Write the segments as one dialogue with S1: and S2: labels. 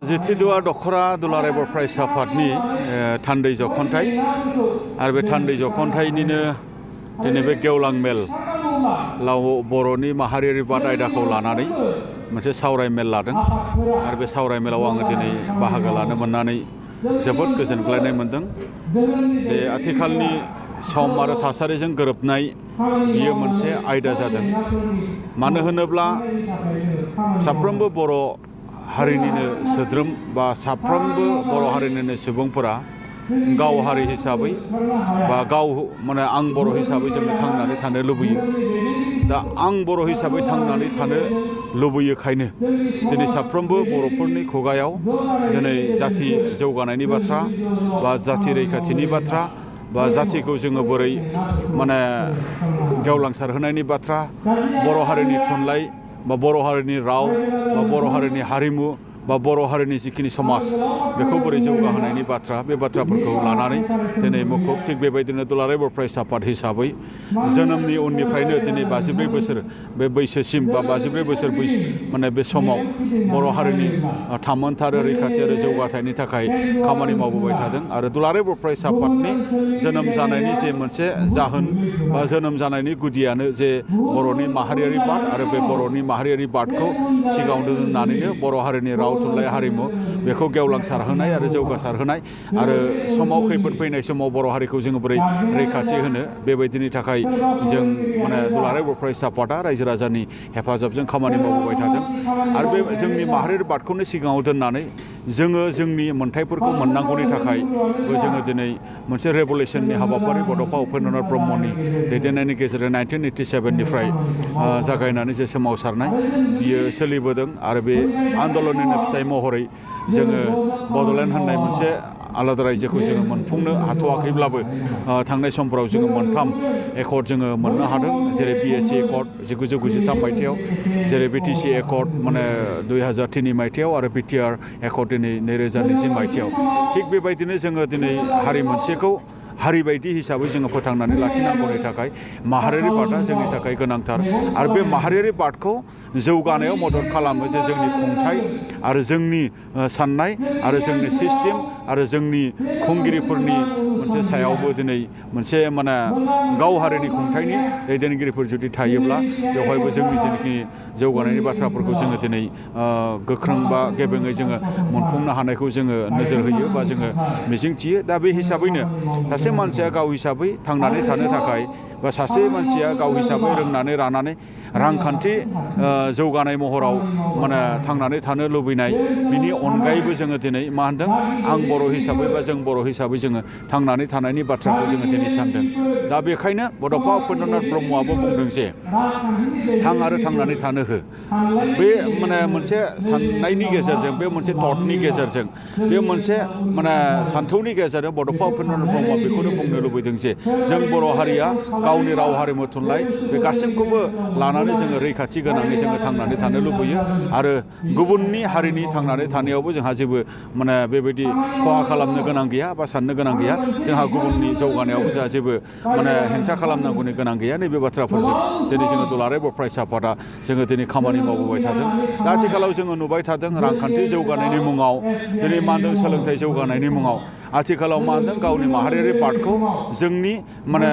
S1: जिथिदुआ दखरा दुलाराय बर' फरायसा आफादनि थान्दै जखन्थाइ आरो बे थान्दै जखन्थाइनिनो दिनै बे गेवलां मेल बर'नि माहारियारि बाद आयदाखौ लानानै मोनसे सावराय मेल लादों आरो बे सावराय मेलाव आङो दिनै बाहागो लानो मोननानै जोबोद गोजोनग्लायनाय मोनदों जे आथिखालनि सम आरो थासारिजों गोरोबनाय बियो मोनसे आयदा जादों मानो होनोब्ला साफ्रोमबो बर' हारिनिनो सोद्रोम बा साफ्रोमबो बर' हारिनिनो सुबुंफोरा गाव हारि हिसाबै बा गाव माने आं बर' हिसाबै जोङो थांनानै थानो लुबैयो दा आं बर' हिसाबै थांनानै थानो लुबैयोखायनो दिनै साफ्रोमबो बर'फोरनि खुगायाव दिनै जाथि जौगानायनि बाथ्रा बा जाथि रैखाथिनि बाथ्रा बा जाथिखौ जोङो बोरै माने गेवलांसार होनायनि बाथ्रा बर' हारिनि थुनलाइ बा बर' हारिनि राव बा बर' हारिनि हारिमु बा बर' हारिनि जिखिनि समाज बेखौ बोरै जौगाहोनायनि बाथ्रा बे बाथ्राफोरखौ लानानै दिनै मुखुब थिग बेबायदिनो दुलाराय बर' फरायसा आफाद हिसाबै जोनोमनि उननिफ्रायनो दिनै 52 बोसोर बे बैसोसिम बा 52 बोसोर माने बे समाव बर' हारिनि थामोनथा आरो रैखाथि आरो जौगाथायनि थाखाय खामानि मावबोबाय थादों आरो दुलाराय बर' फरायसा आफादनि जोनोम जानायनि जे मोनसे जाहोन बा जोनोम जानायनि गुदियानो जे बर'नि माहारियारि बाद आरो बे बर'नि माहारियारि बादखौ सिगाङाव दोननानैनो बर' हारिनि राव थुनलाइ हारिमु बेखौ गेवलांसारहोनाय आरो जौगासारहोनाय आरो समाव खैफोद फैनाय समाव बर' हारिखौ जोङो बोरै रैखाथि होनो बेबायदिनि थाखाय जों माने दुलाराय बर' फरायसा आफादा रायजो राजानि हेफाजाबजों खामानि मावबोबाय थादों आरो बे जोंनि माहारियारि बादखौनो सिगाङाव दोननानै जोङो जोंनि मोन्थाइफोरखौ मोननांगौनि थाखायबो जोङो दिनै मोनसे रेभलिउसननि हाबाफारि बड'फा उपेन्द्रनाथ ब्रह्मनि दैदेननायनि गेजेरजों 1987 निफ्राय जागायनानै जे सोमावसारनाय बियो सोलिबोदों आरो बे आन्दलननिनो फिथाइ महरै जोङो बड'लेण्ड होननाय मोनसे आलादा रायजोखौ जोङो मोनफुंनो हाथ'वाखैब्लाबो थांनाय समफोराव जोङो मोनथाम एकर्ड जोङो मोननो हादों जेरै BSc एकर्ड 1993 मायथाइयाव जेरै BTC एकर्ड माने 2003 मायथाइयाव आरो BTR एकर्ड दिनै 2020 मायथाइयाव थिग बेबायदिनो जोङो दिनै हारि मोनसेखौ हारि बायदि हिसाबै जोङो फोथांनानै लाखिनांगौनि थाखाय माहारियारि बादआ जोंनि थाखाय गोनांथार आरो बे माहारियारि बादखौ जौगानायाव मदद खालामो जे जोंनि खुंथाइ आरो जोंनि साननाय आरो जोंनि सिस्टेम आरो जोंनि खुंगिरिफोरनि मोनसे सायावबो दिनै मोनसे माने गाव हारिनि खुंथाइनि दैदेनगिरिफोर जुदि थायोब्ला बेवहायबो जोंनि जेनाखि जौगानायनि बाथ्राफोरखौ जोङो दिनै गोख्रों बा गेबेङै जोङो मोनफुंनो हानायखौ जोङो नोजोर होयो बा जोङो मिजिंथियो दा बे हिसाबैनो सासे मानसिया गाव हिसाबै थांनानै थानो थाखाय बा सासे मानसिया गाव हिसाबै रोंनानै रानानै रांखान्थि जौगानाय महराव माने थांनानै थानो लुबैनाय बिनि अनगायैबो जोङो दिनै मा होनदों आं बर' हिसाबै बा जों बर' हिसाबै जोङो थांनानै थानायनि बाथ्राखौ जोङो दिनै सानदों दा बेखायनो बड'फा उपेन्द्रनाथ ब्रह्मआबो बुंदों जे थां आरो थांनानै थानो हो बे माने मोनसे साननायनि गेजेरजों बे मोनसे थटनि गेजेरजों बे मोनसे माने सान्थौनि गेजेरजों बड'फा उपेन्द्रनाथ ब्रह्मआ बेखौनो बुंनो लुबैदों जे जों बर' हारिया गावनि राव हारिमु थुनलाइ बे गासैखौबो लानानै जोङो रैखाथि गोनाङै जोङो थांनानै थानो लुबैयो आरो गुबुननि हारिनि थांनानै थानायावबो जोंहा जेबो माने बेबायदि खहा खालामनो गोनां गैया बा साननो गोनां गैया जोंहा गुबुननि जौगानायावबो जोंहा जेबो माने हेंथा खालामनांगौनि गोनां गैया नैबे बाथ्राफोरजों दिनै जोङो दुलाराय बर' फरायसा आफादा जोङो दिनै खामानि मावबोबाय थादों दा आथिखालाव जोङो नुबाय थादों रांखान्थि जौगानायनि मुङाव दिनै मा होनदों सोलोंथाइ जौगानायनि मुङाव आथिखालाव मा होनदों गावनि माहारियारि बादखौ जोंनि माने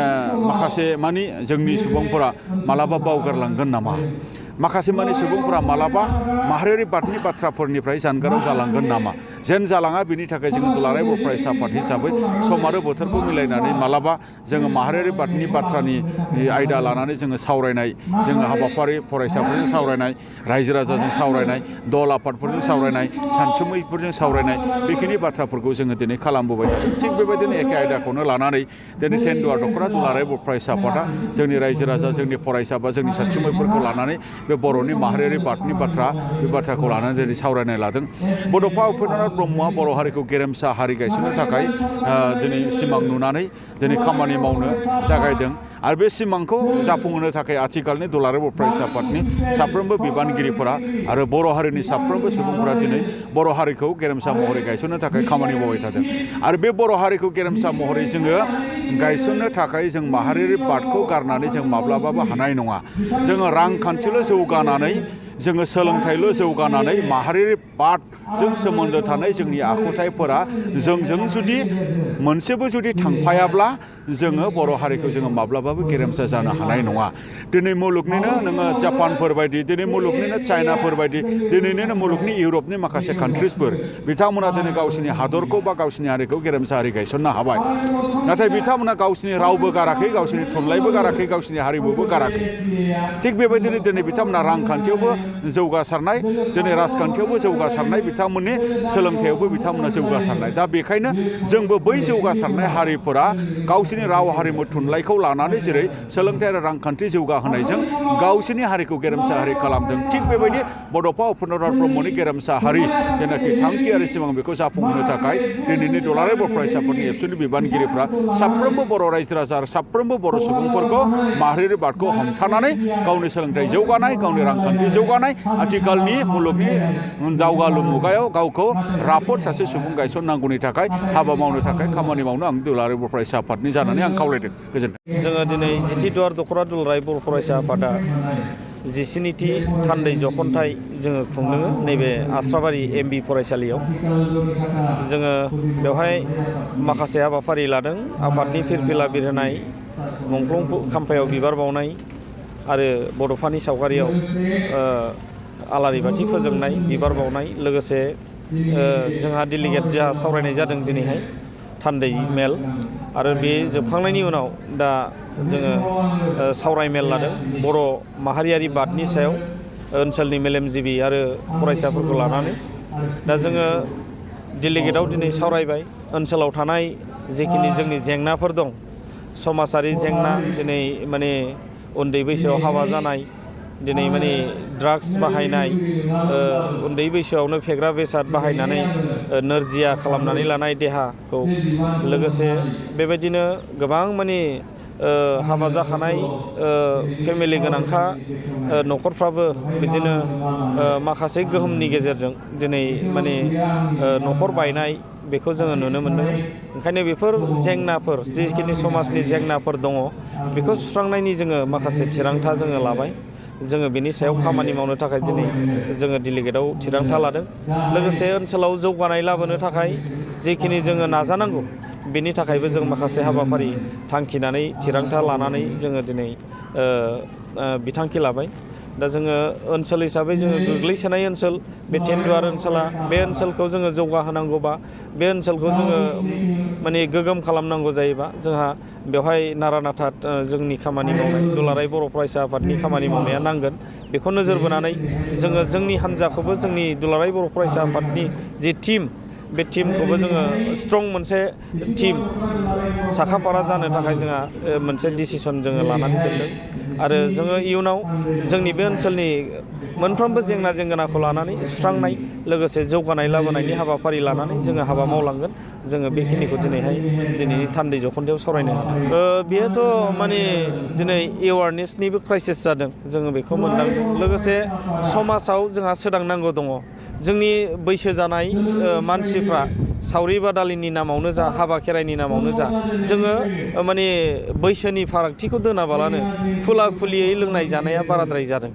S1: माखासे मानि जोंनि सुबुंफोरा मालाबा बावगारलांगोन नामा माखासे मानि सुबुंफोरा मालाबा माहारियारि बादनि बाथ्राफोरनिफ्राय जानगाराव जालांगोन नामा जेन जालाङा बिनि थाखाय जोङो दुलाराय बर' फरायसा आफाद हिसाबै सम आरो बोथोरखौ मिलायनानै मालाबा जोङो माहारियारि बादनि बाथ्रानि आयदा लानानै जोङो सावरायनाय जोङो हाबाफारि फरायसाफोरजों सावरायनाय रायजो राजाजों सावरायनाय दल आफादफोरजों सावरायनाय सानसुमैफोरजों सावरायनाय बेखिनि बाथ्राफोरखौ जोङो दिनै खालामबोबाय थादों थिग बेबायदिनो एखे आयदाखौनो लानानै दिनै टेन्डुआ दख'रा दुलाराय बर' फरायसा आफादा जोंनि रायजो राजा जोंनि फरायसा बा जोंनि सानसुमैफोरखौ लानानै बे बर'नि माहारियारि बादनि बाथ्रा बे बाथ्राखौ लानानै दिनै सावरायनाय लादों बड'फा उपेन्द्रनाथ ब्रह्मआ बर' हारिखौ गेरेमसा हारि गायसननो थाखाय दिनै सिमां नुनानै दिनै खामानि मावनो जागायदों आरो बे सिमांखौ जाफुंहोनो थाखाय आथिखालनि दुलाराय बर' फरायसा आफादनि साफ्रोमबो बिबानगिरिफोरा आरो बर' हारिनि साफ्रोमबो सुबुंफोरा दिनै बर' हारिखौ गेरेमसा महरै गायसननो थाखाय खामानि मावबाय थादों आरो बे बर' हारिखौ गेरेमसा महरै जोङो गायसननो थाखाय जों माहारियारि बादखौ गारनानै जों माब्लाबाबो हानाय नङा जोङो रांखान्थिल' जौगानानै जोङो सोलोंथाइल' जौगानानै माहारियारि बादजों सोमोन्दो थानाय जोंनि आखुथायफोरा जोंजों जुदि मोनसेबो जुदि थांफायाब्ला जोङो बर' हारिखौ जोङो माब्लाबाबो गेरेमसा जानो हानाय नङा। दिनै मुलुगनिनो नोङो जापानफोर बायदि, दिनै मुलुगनिनो चाइनाफोर बायदि, दिनैनिनो मुलुगनि इउरपनि माखासे कान्ट्रिसफोर बिथांमोना दिनै गावसिनि हादरखौ बा गावसिनि हारिखौ गेरेमसा हारि गायसननो हाबाय। नाथाय बिथांमोना गावसिनि रावबो गाराखै, गावसिनि थुनलाइबो गाराखै, गावसिनि हारिमुबो गाराखै। थिग बेबायदिनो दिनै बिथांमोना रांखान्थियावबो जौगासारनाय, दिनै राजखान्थियावबो जौगासारनाय, बिथांमोननि सोलोंथायावबो बिथांमोना जौगासारनाय। दा बेखायनो जोंबो बै जौगासारनाय हारिफोरा गावसिनि राव हारिमु थुनलाइखौ लानानै जेरै सोलोंथाइ आरो रांखान्थि जौगाहोनायजों गावसिनि हारिखौ गेरेमसा हारि खालामदों, थिग बेबायदि बड'फा उपेन्द्रनाथ ब्रह्मनि गेरेमसा हारि जेनाखि थांखि आरो सिमां बेखौ जाफुंहोनो थाखाय दिनैनि दुलाराय बर' फरायसा आफादनि एबसुनि बिबानगिरिफ्रा साफ्रोमबो बर' रायजो राजा आरो साफ्रोमबो बर' सुबुंफोरखौ माहारियारि बादखौ हमथानानै गावनि सोलोंथाइ जौगानाय, गावनि रांखान्थि जौगानाय, आथिखालनि मुलुगनि दावगालु मुगायाव गावखौ राफोद सासे सुबुं गायसननांगौनि थाखाय हाबा मावनो थाखाय खामानि मावनो आं दुलाराय बर' फरायसा आफादनि जानानै आं खावलायदों। गोजोन्थों।
S2: जोङो दिनै जिथिद्वार दख'रा दुलाराय बर' फरायसा आफादा 17थि थान्दै जख'न्थाइ जोङो खुंदों नैबे आस्राबारि एमबि फरायसालियाव। जोङो बेवहाय माखासे हाबाफारि लादों। आफादनि फिरफिला बिरहोनाय, मुंख्लं खाम्फायाव बिबार बावनाय आरो बड'फानि सावगारियाव आलारि बाथि फोजोंनाय, बिबार बावनाय, लोगोसे जोंहा डेलिगेट जा सावरायनाय जादों दिनैहाय थान्दै मेल, आरो बे जोबखांनायनि उनाव दा जोङो सावराय मेल लादों बर' माहारियारि बादनि सायाव ओनसोलनि मेलेमजिबि आरो फरायसाफोरखौ लानानै। दा जोङो डेलिगेटआव दिनै सावरायबाय ओनसोलाव थानाय जिखिनि जोंनि जेंनाफोर दं, समाजारि जेंना, दिनै माने उन्दै बैसोआव हाबा जानाय, दिनै माने ड्राग्स बाहायनाय, उन्दै बैसोआवनो फेग्रा बेसाद बाहायनानै नोरजिया खालामनानै लानाय देहाखौ, लोगोसे बेबायदिनो गोबां माने हाबा जाखानाय फेमिलि गोनांखा न'खरफ्राबो बिदिनो माखासे गोहोमनि गेजेरजों दिनै माने न'खर बायनाय बेखौ जोङो नुनो मोन्दों। ओंखायनो बेफोर जेंनाफोर, जिखिनि समाजनि जेंनाफोर दङ, बेखौ सुस्रांनायनि जोङो माखासे थिरांथा जोङो लाबाय। जोङो बेनि सायाव खामानि मावनो थाखाय दिनै जोङो डेलिगेटआव थिरांथा लादों। लोगोसे ओनसोलाव जौगानाय लाबोनो थाखाय जिखिनि जोङो नाजानांगौ, बेनि थाखायबो जों माखासे हाबाफारि थांखिनानै थिरांथा लानानै जोङो दिनै बिथांखि लाबाय। दा जोङो ओनसोल हिसाबै जोङो गोग्लैसोनाय ओनसोल बे टेन्टुवार ओनसोला, बे ओनसोलखौ जोङो जौगाहोनांगौबा, बे ओनसोलखौ जोङो माने गोगोम खालामनांगौ जायोबा जोंहा बेवहाय नारा नाथा जोंनि खामानि मावनाय, दुलाराय बर' फरायसा आफादनि खामानि मावनाया नांगोन। बेखौ नोजोर बोनानै जोङो जोंनि हान्जाखौबो, जोंनि दुलाराय बर' फरायसा आफादनि जि टिम, बे टिमखौबो जोङो स्ट्रं मोनसे टिम साखाफारा जानो थाखाय जोंहा मोनसे डिसिसन जोङो लानानै दोनदों। आरो जोङो इयुनाव जोंनि बे ओनसोलनि मोनफ्रोमबो जेंना जेंगोनाखौ लानानै सुस्रांनाय, लोगोसे जौगानाय लाबोनायनि हाबाफारि लानानै जोङो हाबा मावलांगोन। जोङो बेखिनिखौ दिनैनि थान्दै जख'न्थायाव सावरायनो हादों। बेयोथ' माने दिनै एवारनेसनिबो क्राइसिस जादों, जोङो बेखौ मोनदांदों। लोगोसे समाजाव जोंहा सोदांनांगौ दङ। जोंनि बैसो जानाय मानसिफ्रा सावरि बादालिनि नामावनो जा, हाबा खेराइनि नामावनो जा, जोङो माने बैसोनि फारागथिखौ दोनाबालानो खुला खुलियै लोंनाय जानाया बाराद्राय जादों।